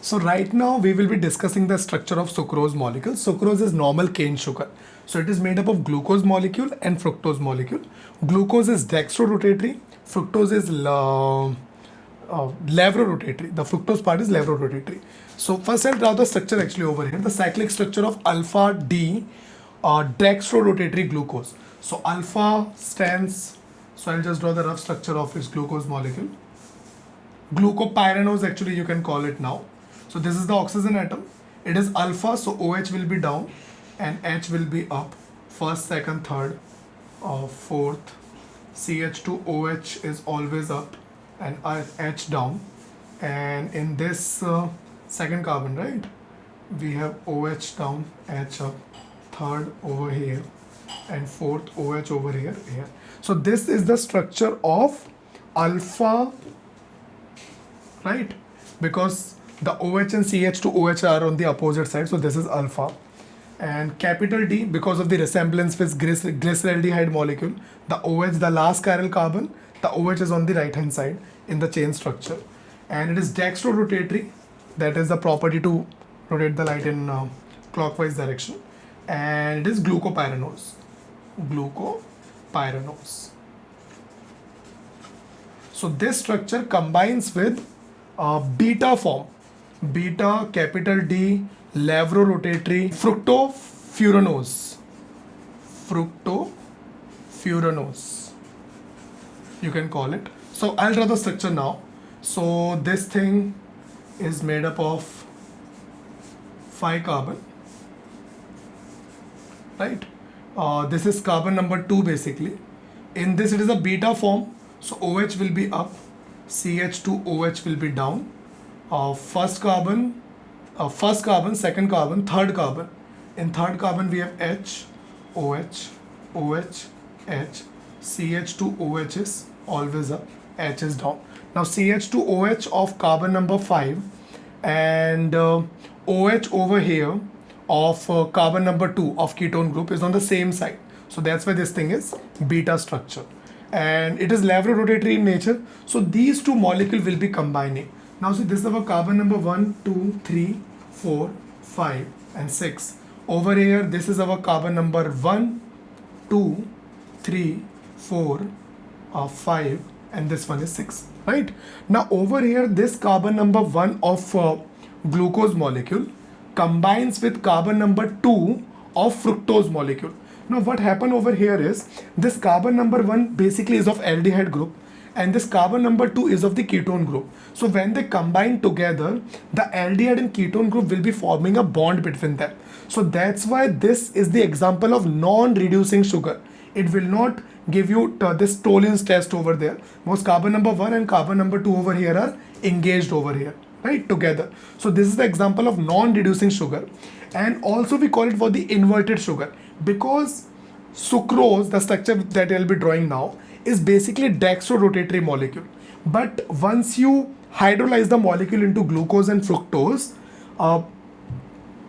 So right now we will be discussing the structure of sucrose molecule. Sucrose is normal cane sugar. So it is made up of glucose molecule and fructose molecule. Glucose is dextrorotatory, fructose is levorotatory. The fructose part is levorotatory. So first I'll draw the structure actually over here. The cyclic structure of alpha D dextrorotatory glucose. So alpha stands, so I'll just draw the rough structure of its glucose molecule. Glucopyranose actually you can call it now. So this is the oxygen atom. It is alpha, so OH will be down and H will be up. First, second, third, fourth. CH2OH is always up and H down. And in this second carbon, right, we have OH down, H up, third over here, and fourth OH over here. So this is the structure of alpha, right? Because the OH and CH2OH are on the opposite side, so this is alpha. And capital D, because of the resemblance with glyceraldehyde molecule, the OH, the last chiral carbon, the OH is on the right hand side in the chain structure. And it is dextrorotatory, that is the property to rotate the light in clockwise direction. And it is glucopyranose. Glucopyranose. So this structure combines with beta form. Beta, capital D, levorotatory, fructofuranose. Fructofuranose, you can call it. So I'll draw the structure now. So this thing is made up of 5 carbon, right? This is carbon number 2 basically. In this it is a beta form, so OH will be up, CH2OH will be down. First carbon, second carbon, third carbon. In third carbon we have H, OH, OH, H. CH2OH is always up, H is down. Now CH2OH of carbon number 5 and OH over here of carbon number 2 of ketone group is on the same side. So that's why this thing is beta structure. And it is levorotatory in nature. So these two molecules will be combining. Now see, this is our carbon number 1, 2, 3, 4, 5 and 6. Over here this is our carbon number 1, 2, 3, 4, 5 and this one is 6, right? Now over here this carbon number 1 of glucose molecule combines with carbon number 2 of fructose molecule. Now what happened over here is this carbon number 1 basically is of aldehyde group and this carbon number 2 is of the ketone group. So when they combine together, the aldehyde and ketone group will be forming a bond between them. So that's why this is the example of non-reducing sugar. It will not give you this Tollens test over there. Most carbon number 1 and carbon number 2 over here are engaged over here, right, together. So this is the example of non-reducing sugar. And also we call it for the inverted sugar because sucrose, the structure that I'll be drawing now, is basically dextrorotatory molecule. But once you hydrolyze the molecule into glucose and fructose,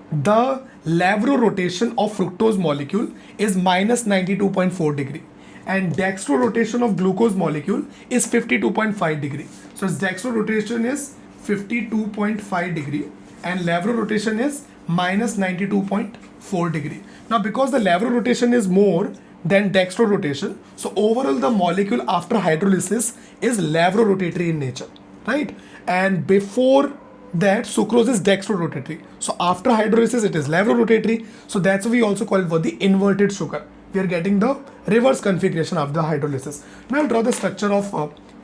the levorotation of fructose molecule is minus 92.4 degree and dextrorotation of glucose molecule is 52.5 degree. So its dextrorotation is 52.5 degree and levorotation is minus 92.4 degree. Now because the levorotation is more than dextrorotation, so overall the molecule after hydrolysis is levorotatory in nature, right? And before that sucrose is dextrorotatory. So after hydrolysis it is levorotatory. So that's why we also call it for the inverted sugar. We are getting the reverse configuration of the hydrolysis. Now I'll draw the structure of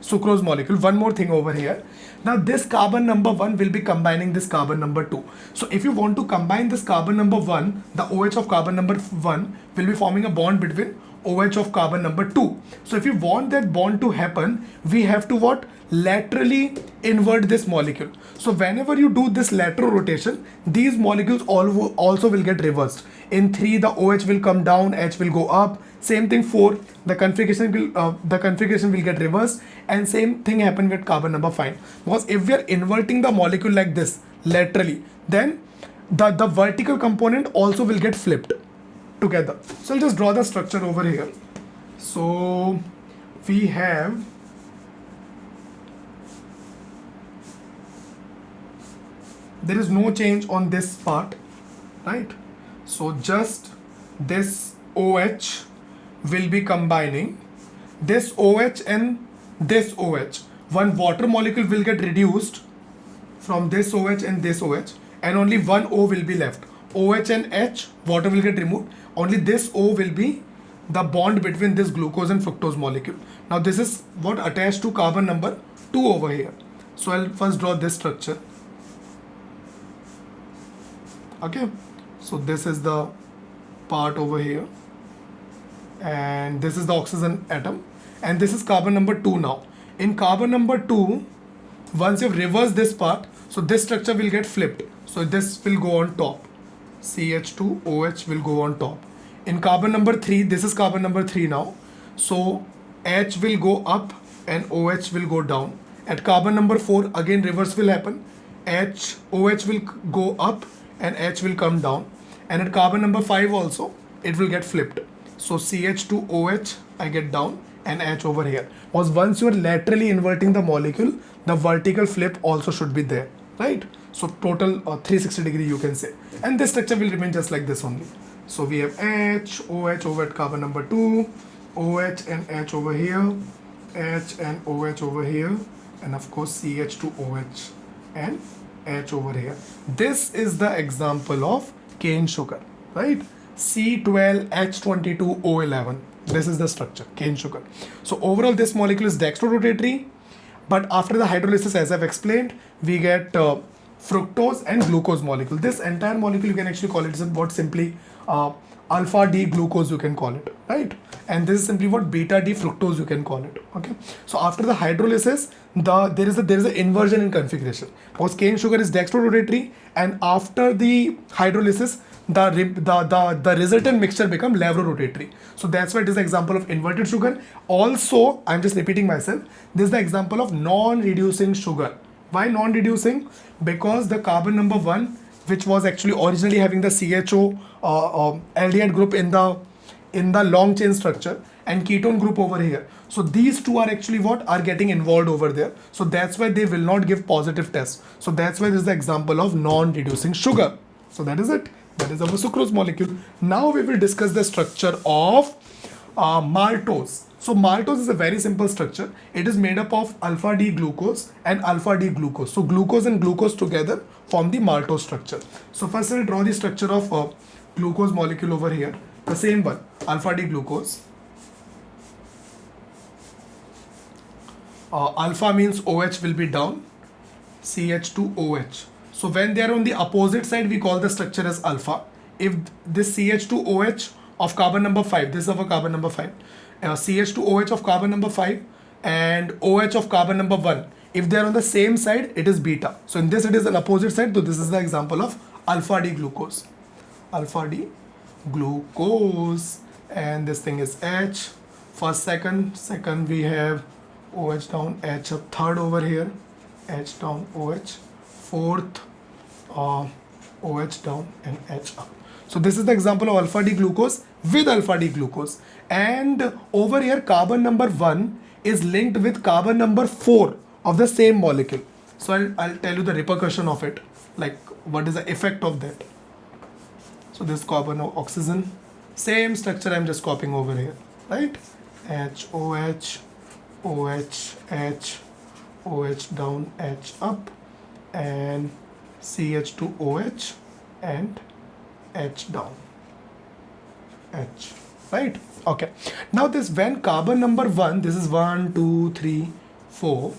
sucrose molecule. One more thing over here. Now this carbon number 1 will be combining this carbon number 2. So if you want to combine this carbon number 1, the OH of carbon number 1 will be forming a bond between OH of carbon number 2. So if you want that bond to happen, we have to what? Laterally invert this molecule. So whenever you do this lateral rotation, these molecules also will get reversed. In 3, the OH will come down, H will go up. Same thing 4, the configuration will get reversed, and same thing happen with carbon number 5. Because if we are inverting the molecule like this laterally, then the vertical component also will get flipped together. So I'll just draw the structure over here. So we have there is no change on this part, right? So just this OH will be combining this OH and this OH. One water molecule will get reduced from this OH and this OH, and only one O will be left. OH and H, water will get removed. Only this O will be the bond between this glucose and fructose molecule. Now this is what attached to carbon number 2 over here. So I'll first draw this structure. Okay, so this is the part over here, and this is the oxygen atom, and this is carbon number 2 now. In carbon number 2, once you've reversed this part, so this structure will get flipped. So this will go on top. CH2OH will go on top. In carbon number 3, this is carbon number 3 now. So H will go up and OH will go down. At carbon number 4, again reverse will happen. OH will go up and H will come down. And at carbon number 5 also, it will get flipped. So CH2OH I get down and H over here. Because once you are laterally inverting the molecule, the vertical flip also should be there, right? So total 360 degree you can say. And this structure will remain just like this only. So we have H, OH over at carbon number 2, OH and H over here, H and OH over here, and of course CH2OH and H over here. This is the example of cane sugar, right? C12H22O11. This is the structure, cane sugar. So overall this molecule is dextrorotatory, but after the hydrolysis, as I've explained, we get fructose and glucose molecule. This entire molecule you can actually call it what simply alpha D glucose you can call it, right? And this is simply what beta D fructose you can call it. Okay. So after the hydrolysis, there is an inversion in configuration. Because cane sugar is dextrorotatory, and after the hydrolysis, the resultant mixture become levorotatory. So that's why it is the example of inverted sugar. Also, I'm just repeating myself, this is the example of non-reducing sugar. Why non-reducing? Because the carbon number 1, which was actually originally having the CHO aldehyde group in the long chain structure, and ketone group over here. So these two are actually what are getting involved over there. So that's why they will not give positive test. So that's why this is the example of non-reducing sugar. So that is it. That is our sucrose molecule. Now we will discuss the structure of maltose. So maltose is a very simple structure. It is made up of alpha D glucose and alpha D glucose. So glucose and glucose together form the maltose structure. So first I'll draw the structure of glucose molecule over here. The same one, alpha D glucose. Alpha means OH will be down, CH2OH. So when they are on the opposite side, we call the structure as alpha. If this CH2OH of carbon number 5, this is our carbon number 5, CH2OH of carbon number 5 and OH of carbon number 1, if they are on the same side, it is beta. So in this it is an opposite side, so this is the example of alpha D glucose. Alpha D glucose, and this thing is H. First, second we have OH down, H up, third over here, H down, OH, fourth, OH down and H up. So this is the example of alpha D glucose with alpha D glucose. And over here carbon number 1 is linked with carbon number 4 of the same molecule. So I'll tell you the repercussion of it, like what is the effect of that. So this carbon of oxygen, same structure I'm just copying over here, right? H, OH, OH, H, OH down, H up, and CH2OH and H down, H, right? Okay. Now this when carbon number 1, this is 1, 2, 3, 4,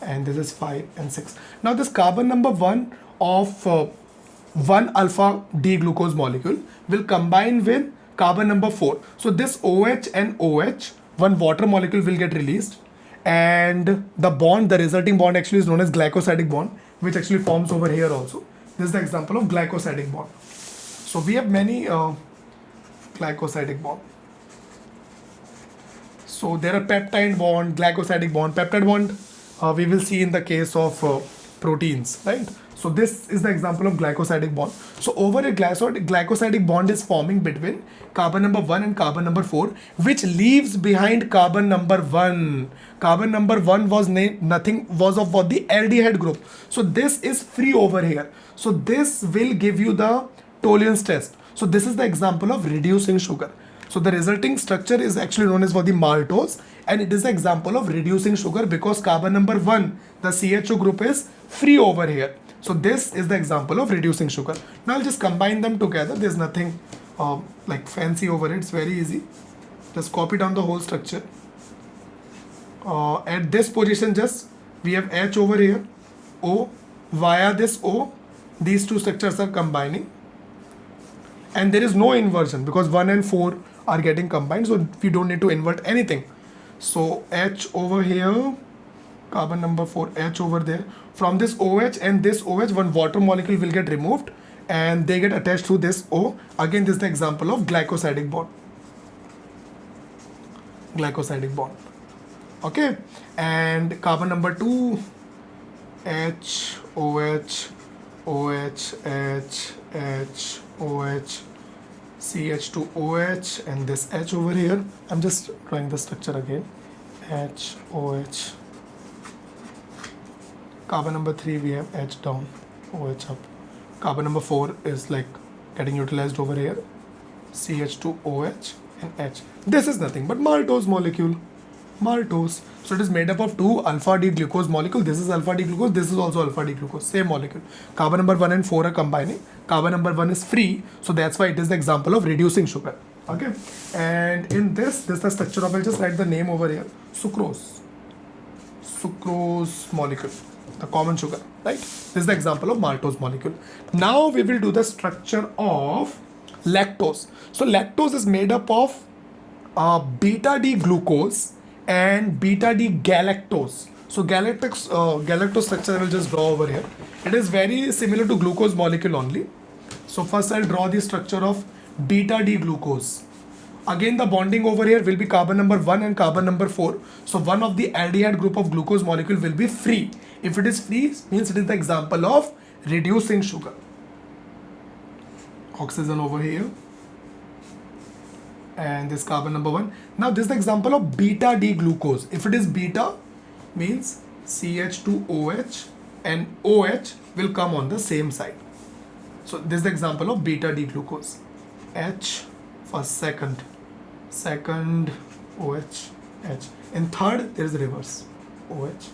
and this is 5 and 6. Now this carbon number 1 of 1 alpha D glucose molecule will combine with carbon number 4. So this OH and OH, one water molecule will get released, and the bond, the resulting bond actually is known as glycosidic bond, which actually forms over here also. This is the example of glycosidic bond. So we have many glycosidic bond. So there are peptide bond, glycosidic bond. Peptide bond we will see in the case of proteins, right? So this is the example of glycosidic bond. So over a glycosidic bond is forming between carbon number 1 and carbon number 4, which leaves behind carbon number 1. Carbon number 1 was nothing, was of what, the aldehyde group. So this is free over here. So this will give you the Tollens test. So this is the example of reducing sugar. So the resulting structure is actually known as for the maltose, and it is the example of reducing sugar because carbon number 1, the CHO group, is free over here. So this is the example of reducing sugar. Now I'll just combine them together. There's nothing like fancy over it. It's very easy. Just copy down the whole structure. At this position, just we have H over here, O, via this O, these two structures are combining. And there is no inversion because 1 and 4 are getting combined, so we don't need to invert anything. So H over here, carbon number 4, H over there. From this OH and this OH, one water molecule will get removed and they get attached to this O. Again, this is the example of glycosidic bond. Glycosidic bond. Okay, and carbon number 2, H, OH, OH, H, H, OH, CH2OH, and this H over here. I'm just drawing the structure again. H, OH. Carbon number 3, we have H down, OH up. Carbon number 4 is like getting utilized over here. CH2OH and H. This is nothing but maltose molecule. Maltose. So it is made up of 2 alpha D glucose molecule. This is alpha D glucose. This is also alpha D glucose. Same molecule. Carbon number 1 and 4 are combining. Carbon number 1 is free. So that's why it is the example of reducing sugar. Okay. And in this is the structure of, I'll just write the name over here. Sucrose. Sucrose molecule. The common sugar. Right. This is the example of maltose molecule. Now we will do the structure of lactose. So lactose is made up of beta D glucose and beta D galactose. So galactose structure I will just draw over here. It is very similar to glucose molecule only. So first I'll draw the structure of beta D glucose. Again the bonding over here will be carbon number 1 and carbon number 4. So one of the aldehyde group of glucose molecule will be free. If it is free, means it is the example of reducing sugar. Oxygen over here. And this carbon number 1. Now this is the example of beta D glucose. If it is beta, means CH2OH and OH will come on the same side. So this is the example of beta D glucose. H for second OH, H. In third there is the reverse. OH,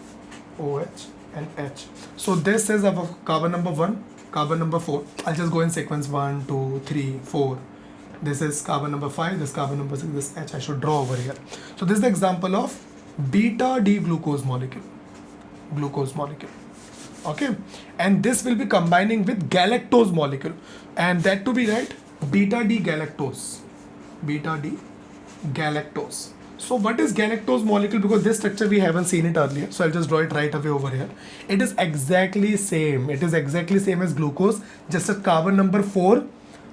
OH and H. So this is our carbon number 1, carbon number 4. I'll just go in sequence 1, 2, 3, 4. This is carbon number 5, this carbon number 6, this H I should draw over here. So this is the example of beta D glucose molecule. Okay, and this will be combining with galactose molecule, and that to be right, beta D galactose. So what is galactose molecule? Because this structure we haven't seen it earlier, so I'll just draw it right away over here. It is exactly same. It is exactly same as glucose, just at carbon number 4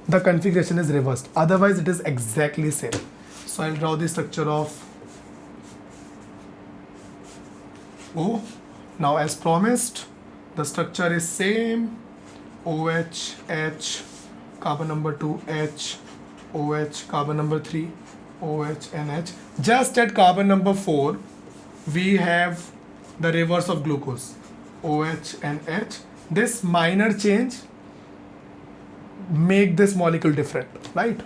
the configuration is reversed. Otherwise it is exactly same. So I'll draw the structure of O. Now as promised, the structure is same. OH, H, carbon number 2, H, OH, carbon number 3, OH and H. Just at carbon number 4, we have the reverse of glucose, OH and H. This minor change make this molecule different, right?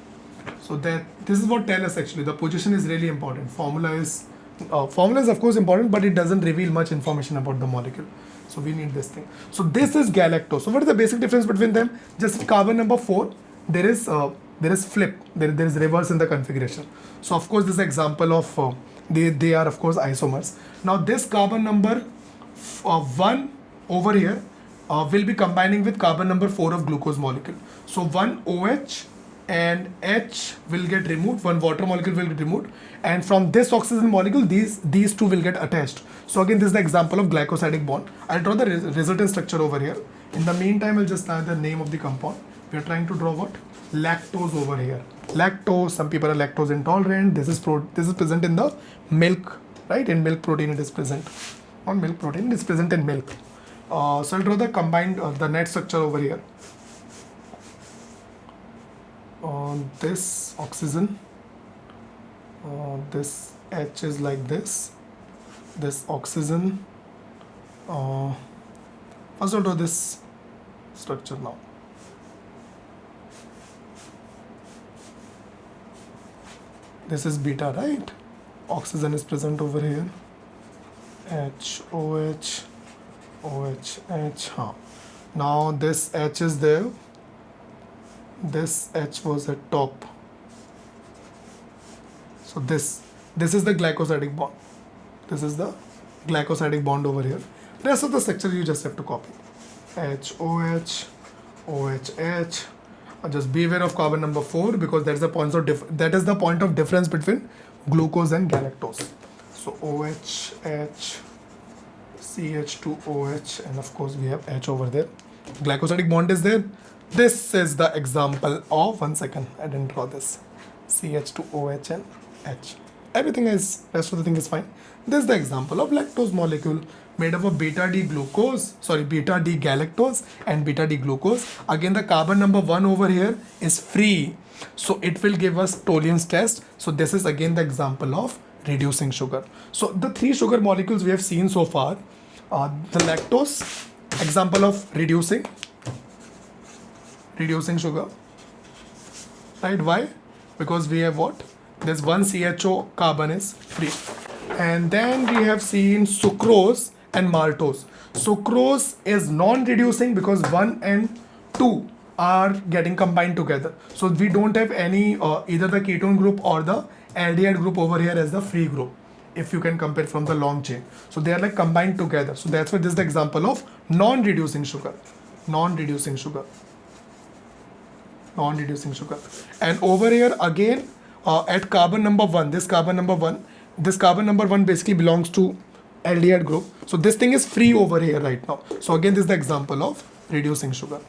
So that this is what tell us actually the position is really important. Formula is of course important, but it doesn't reveal much information about the molecule. So we need this thing. So this is galactose. So what is the basic difference between them? Just carbon number 4, there is flip, there is reverse in the configuration. So of course this is example of they are of course isomers. Now this carbon number 1 over here will be combining with carbon number 4 of glucose molecule. So one OH and H will get removed, one water molecule will get removed, and from this oxygen molecule these two will get attached. So again this is the example of glycosidic bond. I'll draw the resultant structure over here. In the meantime I'll just add the name of the compound. We are trying to draw what? Lactose over here. Lactose, some people are lactose intolerant. This is present in the milk, right? In milk protein it is present. On milk protein it is present in milk. So I'll draw the combined, the net structure over here. This oxygen, this H is like this oxygen. First I'll draw this structure now. This is beta, right? Oxygen is present over here. H, OH, OH, H. Now this H is there. This H was at top. So this is the glycosidic bond. This is the glycosidic bond over here. Rest of the structure you just have to copy. H, OH, OH, H. Just be aware of carbon number 4 because that is the point of difference between glucose and galactose. So OH, H, CH2OH, and of course we have H over there. Glycosidic bond is there. This is the example of, one second, I didn't draw this. CH2OH and H. Everything is, rest of the thing is fine. This is the example of lactose molecule made up of beta D galactose and beta D glucose. Again, the carbon number 1 over here is free, so it will give us Tollien's test. So this is again the example of reducing sugar. So the 3 sugar molecules we have seen so far, the lactose, example of reducing sugar, right? Why? Because we have what? This one CHO carbon is free. And then we have seen sucrose and maltose. Sucrose is non-reducing because 1 and 2 are getting combined together. So we don't have any either the ketone group or the aldehyde group over here as the free group, if you can compare from the long chain. So they are like combined together. So that's why this is the example of non-reducing sugar. Non-reducing sugar. And over here again, at carbon number 1, this carbon number 1 basically belongs to aldehyde group. So this thing is free over here right now. So again, this is the example of reducing sugar.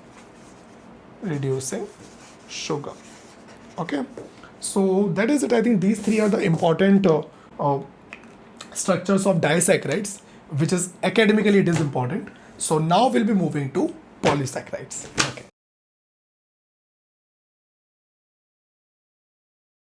Okay. So that is it. I think these 3 are the important structures of disaccharides, which is academically it is important. So now we'll be moving to polysaccharides. Okay.